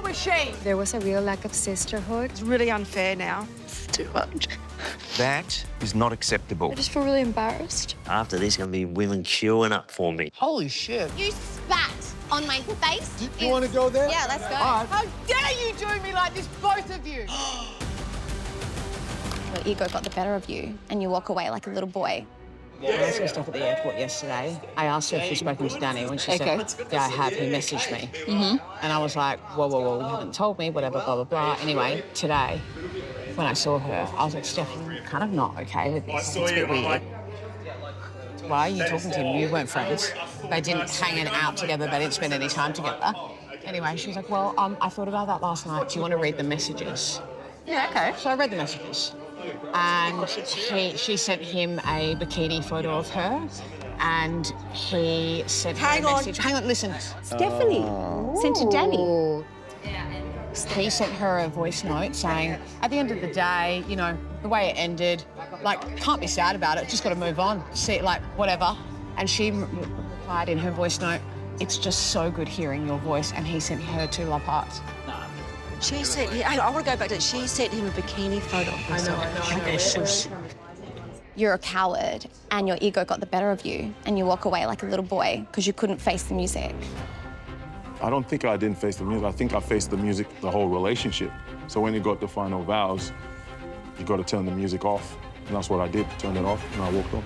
was she? There was a real lack of sisterhood. It's really unfair now. It's too much. That is not acceptable. I just feel really embarrassed. After this, going to be women queuing up for me. Holy shit. You spat on my face. Do you want to go there? Yeah, let's go. How dare you do me like this, both of you? Your ego got the better of you, and you walk away like a little boy. I was just off at the airport yesterday. I asked her if she'd spoken to Danny. When she said, yeah, I have, he messaged me. And I was like, whoa, whoa, whoa, you haven't told me, whatever, blah, blah, blah. Anyway, today, when I saw her, I was like, Steph, I'm kind of not okay with this. It's a bit weird. Why are you talking to him? You weren't friends. They didn't hang out together. They didn't spend any time together. Anyway, she was like, well, I thought about that last night. Do you want to read the messages? Yeah, OK. So I read the messages. And she sent him a bikini photo of her, and he sent her a message. Hang on, listen. Stephanie sent to Danny. He sent her a voice note saying, at the end of the day, you know, the way it ended, like, can't be sad about it, just got to move on. See, like, whatever. And she replied in her voice note, it's just so good hearing your voice, and he sent her 2 love hearts. She sent him, I want to go back to it. She sent him a bikini photo of herself. I know. You're a coward, and your ego got the better of you, and you walk away like a little boy because you couldn't face the music. I don't think I didn't face the music. I think I faced the music, the whole relationship. So when you got the final vows, you got to turn the music off. And that's what I did, turned it off, and I walked on.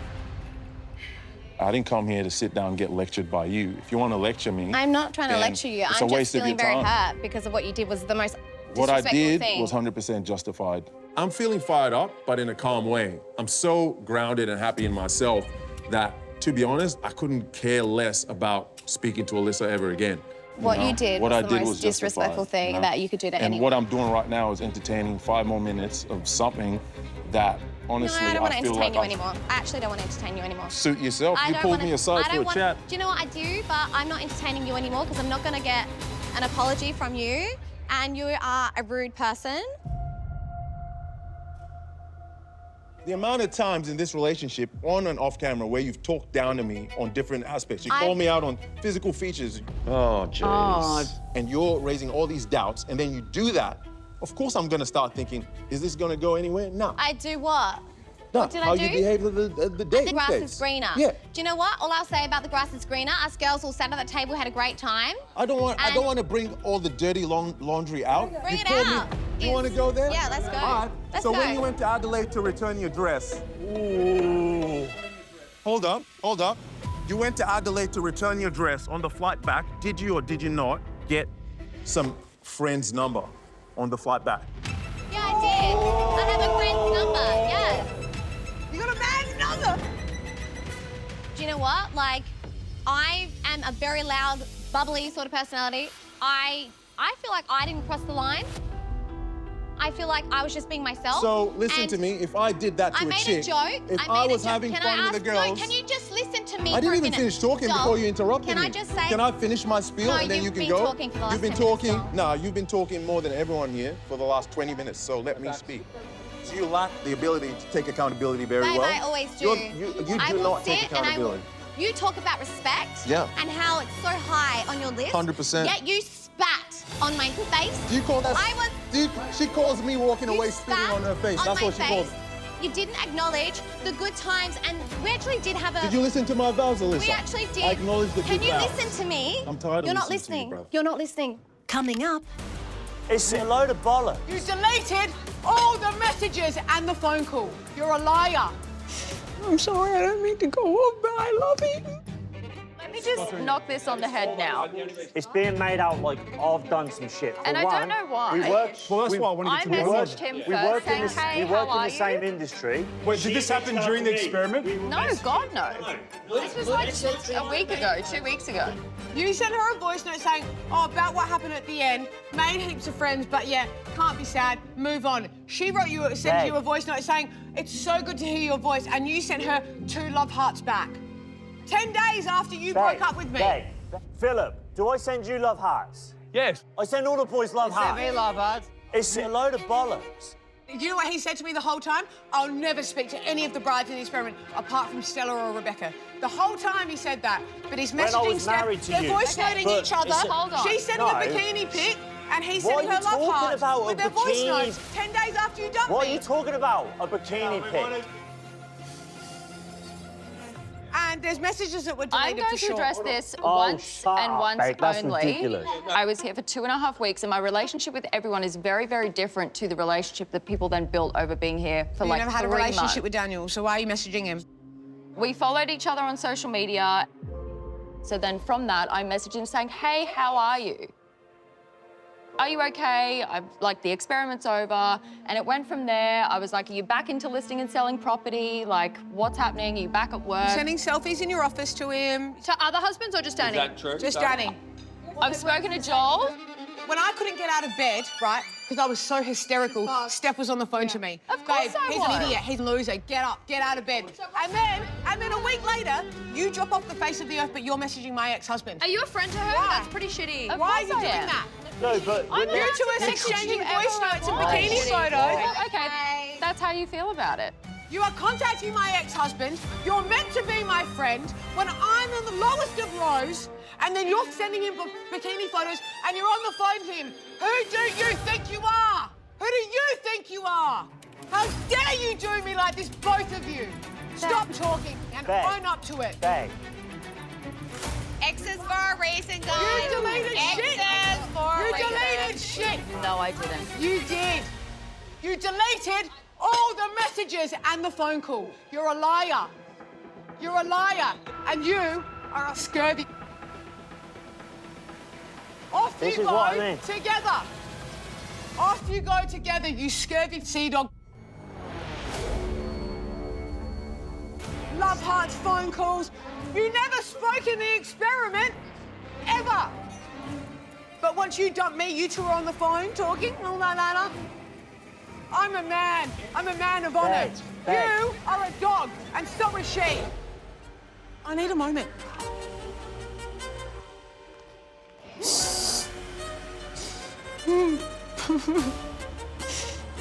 I didn't come here to sit down and get lectured by you. If you want to lecture me... I'm not trying to lecture you. I'm just feeling very hurt because of what you did was the most What I did thing. was 100% justified. I'm feeling fired up, but in a calm way. I'm so grounded and happy in myself that, to be honest, I couldn't care less about speaking to Alyssa ever again. What you did was the most disrespectful thing that you could do to anyone. And what I'm doing right now is entertaining 5 more minutes of something that, honestly, no, I don't want to feel entertain like you anymore. I actually don't want to entertain you anymore. Suit yourself. You pulled me aside for a chat. Do you know what I do? But I'm not entertaining you anymore because I'm not going to get an apology from you, and you are a rude person. The amount of times in this relationship, on and off camera, where you've talked down to me on different aspects. You call me out on physical features. Oh, jeez. And you're raising all these doubts, and then you do that. Of course I'm gonna start thinking, is this gonna go anywhere? No. I do what? No, What did how I do? you behave at the date. The grass is greener. Yeah. Do you know what? All I'll say about the grass is greener, us girls all sat at the table, had a great time. I don't want to bring all the dirty laundry out. Bring it out. You want to go there? Yeah, let's go. All right. Let's so go. when you went to Adelaide to return your dress, ooh. Hold up. You went to Adelaide to return your dress. On the flight back, did you or did you not get some friend's number on the flight back? Yeah, I did. I have a friend's number, yes. You got a man's number? Do you know what? Like, I am a very loud, bubbly sort of personality. I feel like I didn't cross the line. I feel like I was just being myself. So listen to me. If I did that to a chick, if I was having fun with the girls, no, can you just listen to me? I didn't even finish talking before you interrupted me. Can I just say? Can I finish my spiel No, and then you can go? Talking for the last you've been 10 minutes, talking. so. No, you've been talking more than everyone here for the last 20 minutes. So let me speak. So you lack the ability to take accountability very Babe, well. I always do. You do not take accountability. You talk about respect. Yeah. And how it's so high on your list. 100%. Yet you spat on my face. Do you call that? She calls me walking away spitting on her face. That's what she calls it. You didn't acknowledge the good times, and we actually did have a... Did you listen to my vows, Alyssa? We actually did. I acknowledge the good Can you vows. listen to me? I'm tired of You're not listening listening. to you, bruv. You're not listening. Coming up. It's a load of bollocks. You deleted all the messages and the phone call. You're a liar. I'm sorry, I don't mean to go on, but I love him. Let me just knock this on the head now. It's being made out like I've done some shit. And I don't know why. We worked. Well, that's why I wanted to I know. messaged him first saying, hey, how are in the same you? industry. Wait, did this happen during the experiment? No, God, no. This was like a week ago, 2 weeks ago. You sent her a voice note saying, oh, about what happened at the end, made heaps of friends, but yeah, can't be sad, move on. She sent you a voice note saying, it's so good to hear your voice, and you sent her 2 love hearts back. 10 days after you broke up with me. Philip, do I send you love hearts? Yes. I send all the boys love hearts. Send me love hearts. It's a load of bollocks. You know what he said to me the whole time? I'll never speak to any of the brides in the experiment apart from Stella or Rebecca. The whole time he said that. But he's messaging Steph, they're voice noting each other. Hold on. She sent him a bikini pic, And he's What sending are her you love talking hearts about, with a their voice bikini? notes 10 days after you dumped me. What are you talking about? A bikini pic? And there's messages that were I'm deleted going for to sure. address this Oh, once shut and up, once babe. That's only. ridiculous. I was here for 2.5 weeks, and my relationship with everyone is very, very different to the relationship that people then built over being here for You like never had a 3 relationship months. with Daniel, so why are you messaging him? We followed each other on social media. So then from that, I messaged him saying, hey, how are you? Are you okay? The experiment's over. And it went from there. I was like, are you back into listing and selling property? Like, what's happening? Are you back at work? You're sending selfies in your office to him. To other husbands or just Danny? Is that true? Just Danny. I've spoken to Joel. When I couldn't get out of bed, right, because I was so hysterical, Steph was on the phone to me. Of course Babe, I he's was. an idiot, he's a loser, get up, get out of bed. And then a week later, you drop off the face of the earth, but you're messaging my ex-husband. Are you a friend to her? Why? That's pretty shitty. Of Why are course you I doing am. that? No, but... I'm You two are not exchanging you voice ever notes and want. bikini photos. Well, okay, that's how you feel about it. You are contacting my ex-husband. You're meant to be my friend when I'm in the lowest of lows, and then you're sending him bikini photos and you're on the phone to him. Who do you think you are? Who do you think you are? How dare you do me like this, both of you? Stop talking and Babe. own up to it. Babe. Exes for a reason, guys. You deleted shit. Exes for a You reason. deleted shit. No, I didn't. You did. You deleted all the messages and the phone call. You're a liar. You're a liar. And you are a scurvy. Off This you is go what I mean. together. Off you go together, you scurvy sea dog. Love hearts, phone calls. You never spoke in the experiment, ever. But once you dumped me, you two were on the phone talking. Oh, la, la, la. I'm a man. I'm a man of honour. Babe. You are a dog, and so is she. I need a moment.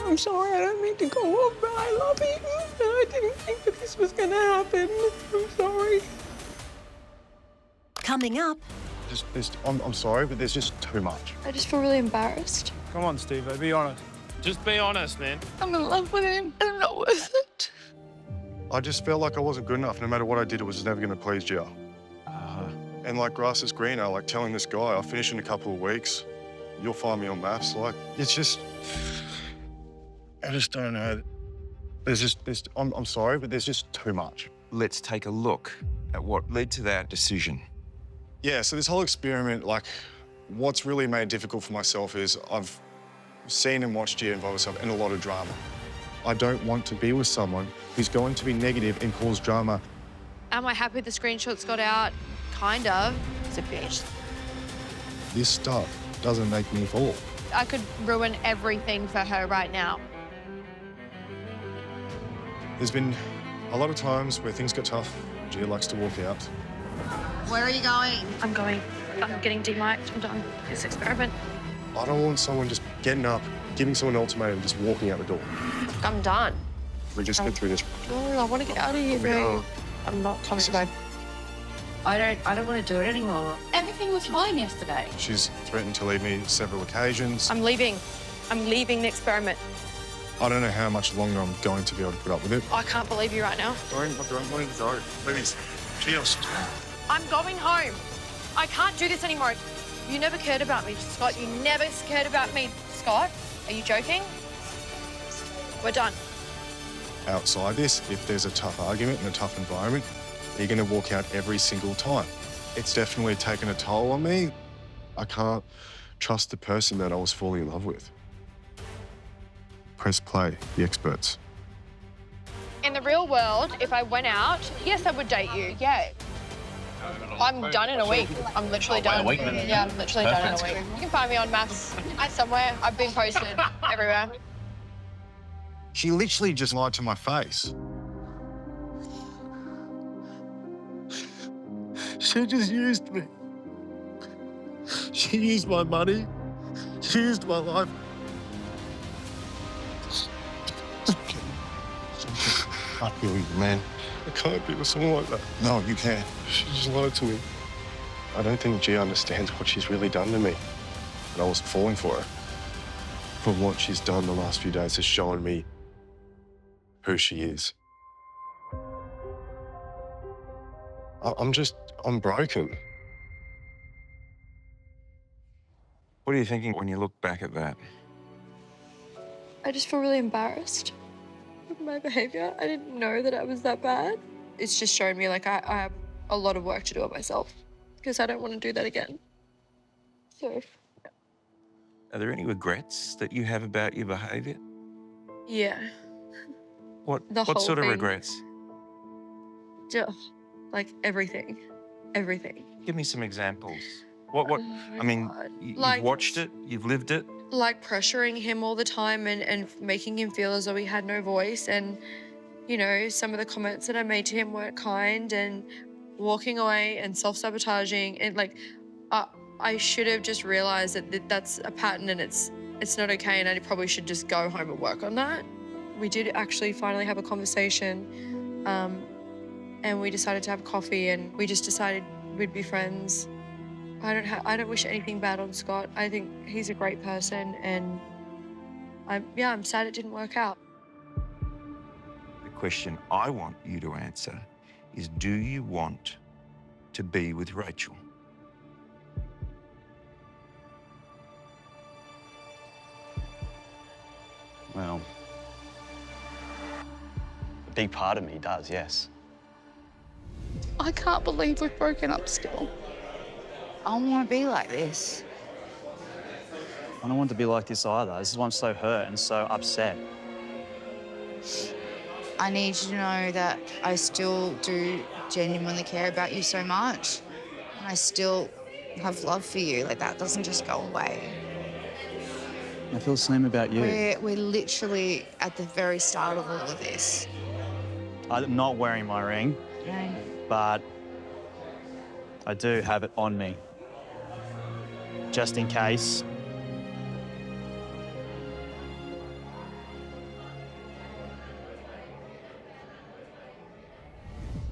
I'm sorry, I don't mean to go off, but I love you. And I didn't think that this was gonna happen. I'm sorry. Coming up, I'm sorry, but there's just too much. I just feel really embarrassed. Come on, Steve, be honest. Just be honest, man. I'm in love with him, and I'm not worth it. I just felt like I wasn't good enough. No matter what I did, it was never going to please Gia. And like grass is greener, like telling this guy, I'll finish in a couple of weeks. You'll find me on MAFS. Like, it's just... I just don't know. I'm sorry, but there's just too much. Let's take a look at what led to that decision. Yeah, so this whole experiment, like, what's really made it difficult for myself is I've seen and watched Gia involve herself in a lot of drama. I don't want to be with someone who's going to be negative and cause drama. Am I happy the screenshots got out? Kind of. It's a bitch. This stuff doesn't make me fall. I could ruin everything for her right now. There's been a lot of times where things get tough. Gia likes to walk out. Where are you going? I'm getting demiked. I'm done with this experiment. I don't want someone just getting up, giving someone an ultimatum, and just walking out the door. I'm done. We just get through this. No, I want to get out of here, babe. I'm not coming back. I don't want to do it anymore. Everything was fine yesterday. She's threatened to leave me several occasions. I'm leaving. I'm leaving the experiment. I don't know how much longer I'm going to be able to put up with it. I can't believe you right now. Don't please. Gia, I'm going home. I can't do this anymore. You never cared about me, Scott. You never cared about me, Scott. Are you joking? We're done. outside this, if there's a tough argument and a tough environment, you're going to walk out every single time. It's definitely taken a toll on me. I can't trust the person that I was falling in love with. Press play, the experts. In the real world, if I went out, yes, I would date you, yeah. I'm done in a week. I'm literally done. Yeah, I'm literally done in a week. You can find me on MAFS somewhere. I've been posted everywhere. She literally just lied to my face. She just used me. She used my money. She used my life. I feel you, man. I can't be with someone like that. No, you can't. She just lied to me. I don't think Gia understands what she's really done to me. and I wasn't falling for her. But what she's done the last few days has shown me who she is. I'm broken. What are you thinking when you look back at that? I just feel really embarrassed with my behaviour. I didn't know that I was that bad. It's just shown me like I have a lot of work to do on myself because I don't want to do that again. So. Are there any regrets that you have about your behaviour? Yeah. What The whole sort of thing. regrets? Just, like everything. Everything. Give me some examples. What? I mean, you've Like- watched it, you've lived it. Like pressuring him all the time and making him feel as though he had no voice. And, you know, some of the comments that I made to him weren't kind, and walking away and self-sabotaging. And like, I should have just realized that that's a pattern and it's not okay, and I probably should just go home and work on that. We did actually finally have a conversation, and we decided to have coffee, and we just decided we'd be friends. I don't wish anything bad on Scott. I think he's a great person, and I'm sad it didn't work out. The question I want you to answer is, do you want to be with Rachel? Well, a big part of me does, yes. I can't believe we've broken up still. I don't want to be like this. I don't want to be like this either. This is why I'm so hurt and so upset. I need you to know that I still do genuinely care about you so much. And I still have love for you. Like, that doesn't just go away. I feel the same about you. We're literally at the very start of all of this. I'm not wearing my ring, Okay. but I do have it on me. Just in case.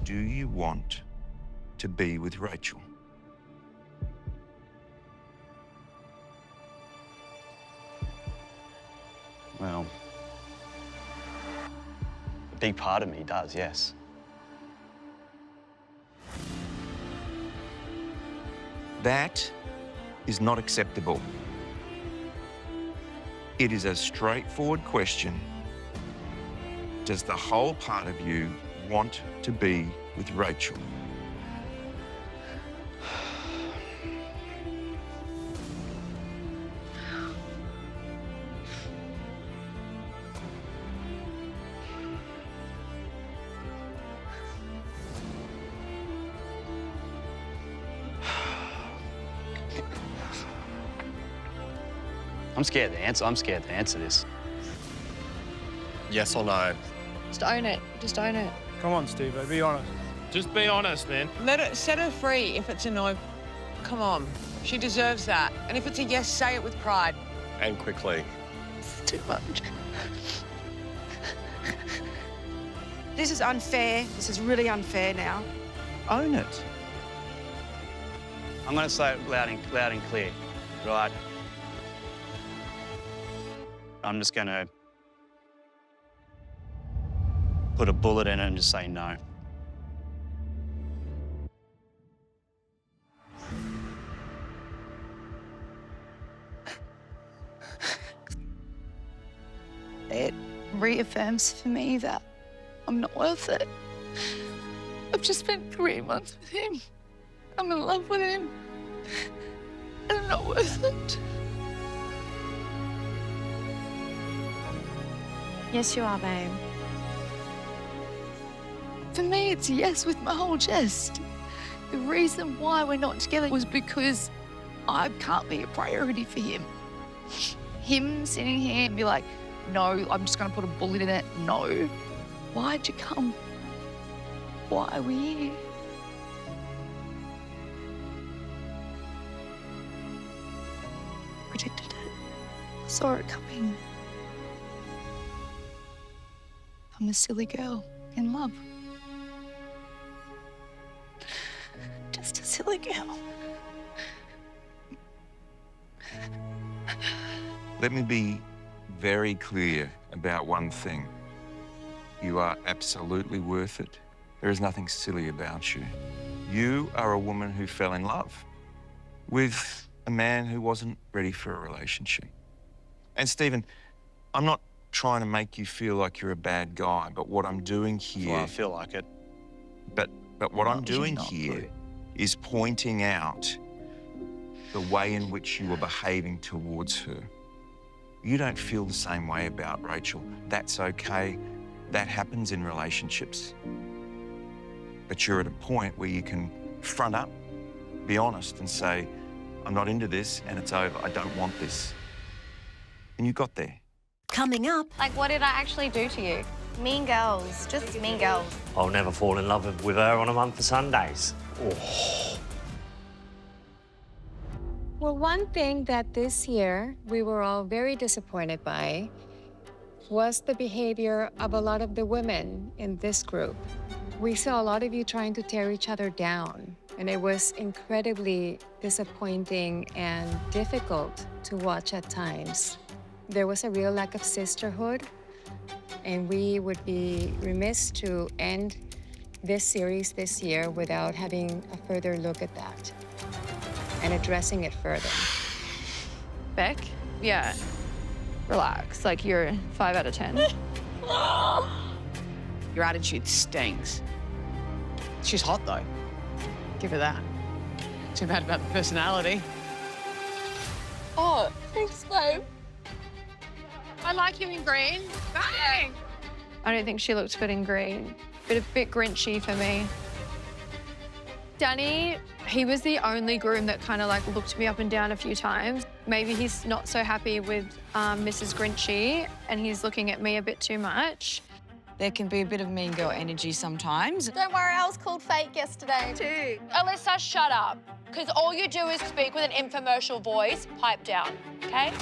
Do you want to be with Rachel? Well, a big part of me does, yes. That is not acceptable. It is a straightforward question. Does the whole part of you want to be with Rachel? I'm scared to answer. I'm scared to answer this. Yes or no? Just own it. Just own it. Come on, Steve, be honest. Just be honest, man. Set her free if it's a no. Come on. She deserves that. And if it's a yes, say it with pride. And quickly. It's too much. This is unfair. This is really unfair now. Own it. I'm going to say it loud and clear, right? I'm just going to put a bullet in it and just say no. It reaffirms for me that I'm not worth it. I've just spent 3 months with him. I'm in love with him. And I'm not worth it. Yes, you are, babe. For me, it's yes with my whole chest. The reason why we're not together was because I can't be a priority for him. Him sitting here and be like, no, I'm just gonna put a bullet in it. No. Why'd you come? Why are we here? Predicted it. Saw it coming. I'm a silly girl in love. Just a silly girl. Let me be very clear about one thing. You are absolutely worth it. There is nothing silly about you. You are a woman who fell in love with a man who wasn't ready for a relationship. And Stephen, I'm not trying to make you feel like you're a bad guy, but what I'm doing here... Well, I feel like it. But what I'm doing here is pointing out the way in which you are behaving towards her. You don't feel the same way about Rachel. That's okay. That happens in relationships. But you're at a point where you can front up, be honest, and say, I'm not into this and it's over. I don't want this. And you got there. Coming up. Like, what did I actually do to you? Mean girls, just mean girls. I'll never fall in love with her on a month of Sundays. Oh. Well, one thing that this year we were all very disappointed by was the behavior of a lot of the women in this group. We saw a lot of you trying to tear each other down, and it was incredibly disappointing and difficult to watch at times. There was a real lack of sisterhood, and we would be remiss to end this series this year without having a further look at that and addressing it further. Beck, yeah, relax. Like, you're 5 out of 10. Your attitude stinks. She's hot, though. Give her that. Too bad about the personality. Oh, thanks, babe. I like you in green. Bang! I don't think she looks good in green. A bit grinchy for me. Danny, he was the only groom that kind of like looked me up and down a few times. Maybe he's not so happy with Mrs. Grinchy and he's looking at me a bit too much. There can be a bit of mean girl energy sometimes. Don't worry, I was called fake yesterday too. Alissa, shut up. Because all you do is speak with an infomercial voice. Pipe down, okay?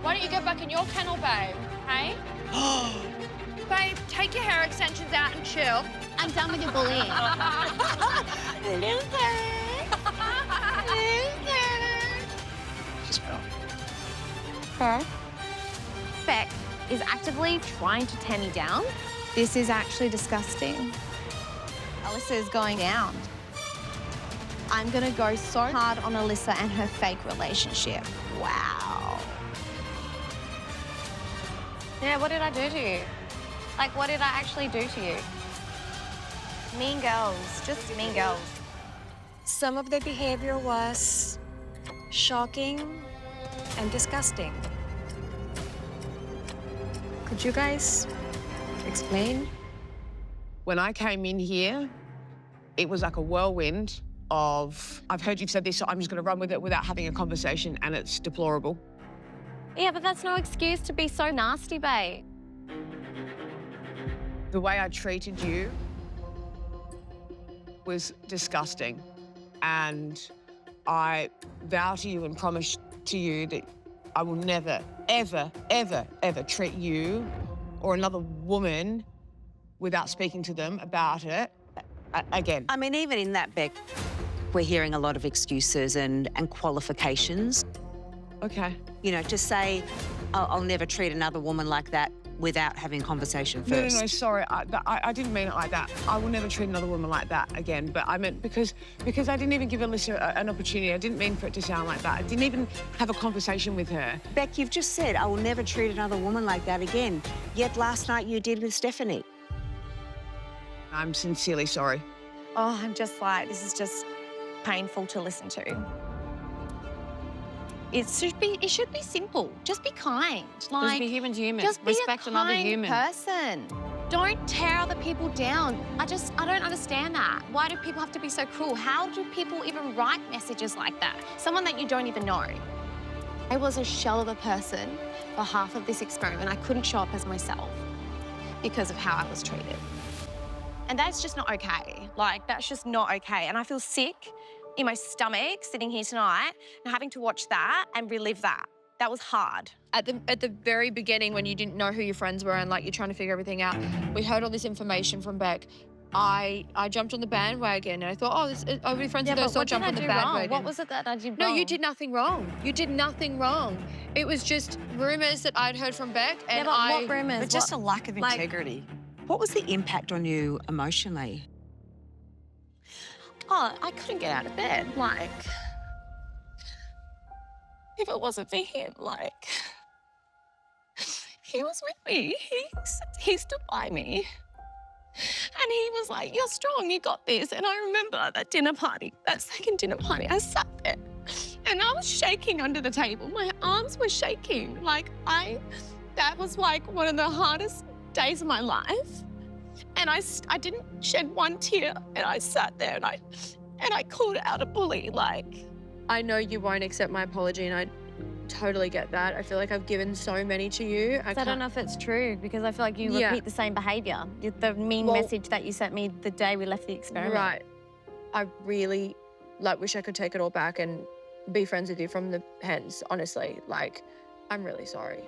Why don't you go back in your kennel, babe, hey? Babe, take your hair extensions out and chill. I'm done with your bullying. Her? Beck is actively trying to tear me down. This is actually disgusting. Alissa is going down. I'm gonna go so hard on Alissa and her fake relationship. Wow. Yeah, what did I do to you? Like, what did I actually do to you? Mean girls, just mean girls. Some of the behavior was shocking and disgusting. Could you guys explain? When I came in here, it was like a whirlwind of, I've heard you've said this, so I'm just going to run with it without having a conversation, and it's deplorable. Yeah, but that's no excuse to be so nasty, babe. The way I treated you was disgusting, and I vow to you and promise to you that I will never, ever, ever, ever treat you or another woman without speaking to them about it again. I mean, even in that, Beck, we're hearing a lot of excuses and qualifications. Okay. You know, to say, I'll never treat another woman like that without having conversation first. No, sorry. I didn't mean it like that. I will never treat another woman like that again. But I meant because I didn't even give Alissa an opportunity. I didn't mean for it to sound like that. I didn't even have a conversation with her. Beck, you've just said, I will never treat another woman like that again. Yet last night you did with Stephanie. I'm sincerely sorry. Oh, I'm just like, this is just painful to listen to. It should be simple. Just be kind. Like, just be human to human. Just be Respect a another kind human. person. Don't tear other people down. I don't understand that. Why do people have to be so cruel? How do people even write messages like that? Someone that you don't even know. I was a shell of a person for half of this experiment. I couldn't show up as myself because of how I was treated. And that's just not okay. Like, that's just not okay. And I feel sick in my stomach sitting here tonight and having to watch that and relive that. That was hard. At the very beginning, when you didn't know who your friends were and like you're trying to figure everything out, we heard all this information from Beck. I jumped on the bandwagon and I thought, oh, I'll be friends with her, so I jumped on the bandwagon. What was it that I did No, wrong? you did nothing wrong. You did nothing wrong. It was just rumours that I'd heard from Beck, and what rumours? But just a lack of integrity. What was the impact on you emotionally? Oh, I couldn't get out of bed. Like, if it wasn't for him, like, he was with me. He stood by me. And he was like, you're strong, you got this. And I remember that dinner party, that second dinner party, I sat there and I was shaking under the table. My arms were shaking. Like, that was like one of the hardest days of my life. And I didn't shed one tear, and I sat there and I called out a bully, like. I know you won't accept my apology, and I totally get that. I feel like I've given so many to you. I don't know if it's true, because I feel like you repeat the same behaviour. The mean message that you sent me the day we left the experiment. Right. I really, wish I could take it all back and be friends with you from the hens, honestly. Like, I'm really sorry.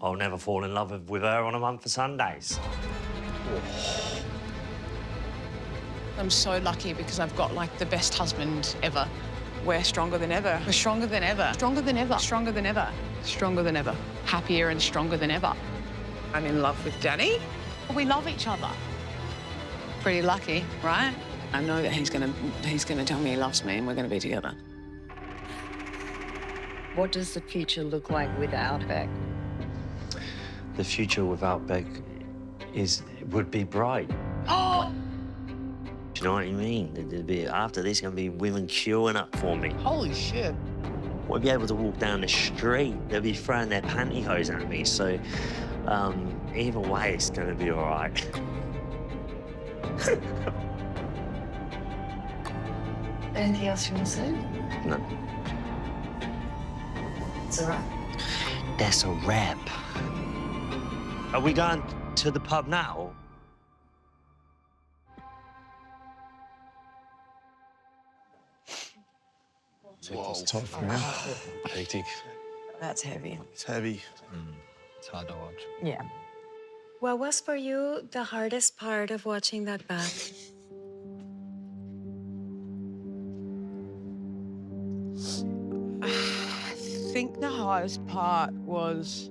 I'll never fall in love with her on a month of Sundays. I'm so lucky because I've got, like, the best husband ever. We're stronger than ever. We're stronger than ever. Stronger than ever. Stronger than ever. Stronger than ever. Happier and stronger than ever. I'm in love with Danny. We love each other. Pretty lucky, right? I know that he's gonna tell me he loves me and we're gonna be together. What does the future look like without Beck? The future without Beck would be bright. Oh! Do you know what I mean? After this, going to be women queuing up for me. Holy shit. Won't be able to walk down the street. They'll be throwing their pantyhose at me. So, either way, it's going to be all right. Anything else you want to say? No. It's all right. That's a wrap. Are we going to the pub now? That's tough, man. Hectic. That's heavy. It's heavy. It's hard to watch. Yeah. What was for you the hardest part of watching that back? I think the hardest part was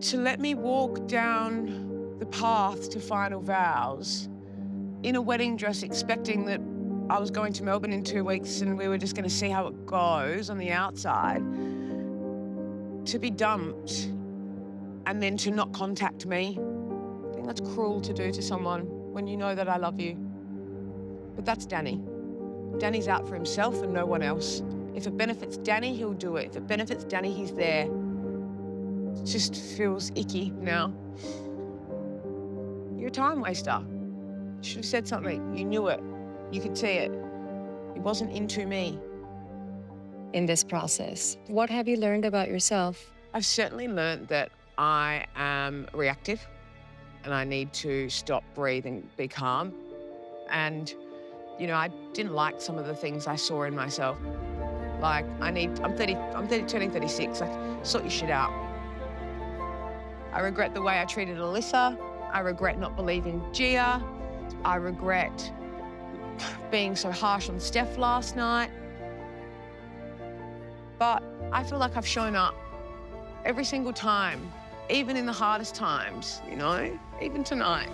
to let me walk down the path to final vows in a wedding dress, expecting that I was going to Melbourne in 2 weeks and we were just going to see how it goes on the outside, to be dumped and then to not contact me. I think that's cruel to do to someone when you know that I love you. But that's Danny. Danny's out for himself and no one else. If it benefits Danny, he'll do it. If it benefits Danny, he's there. It just feels icky now. You're a time waster. You should have said something. You knew it. You could see it. It wasn't into me. In this process, what have you learned about yourself? I've certainly learned that I am reactive and I need to stop, breathe and be calm. And, you know, I didn't like some of the things I saw in myself. Like, I'm turning 36, like, sort your shit out. I regret the way I treated Alissa. I regret not believing Gia. I regret being so harsh on Steph last night. But I feel like I've shown up every single time, even in the hardest times, you know, even tonight.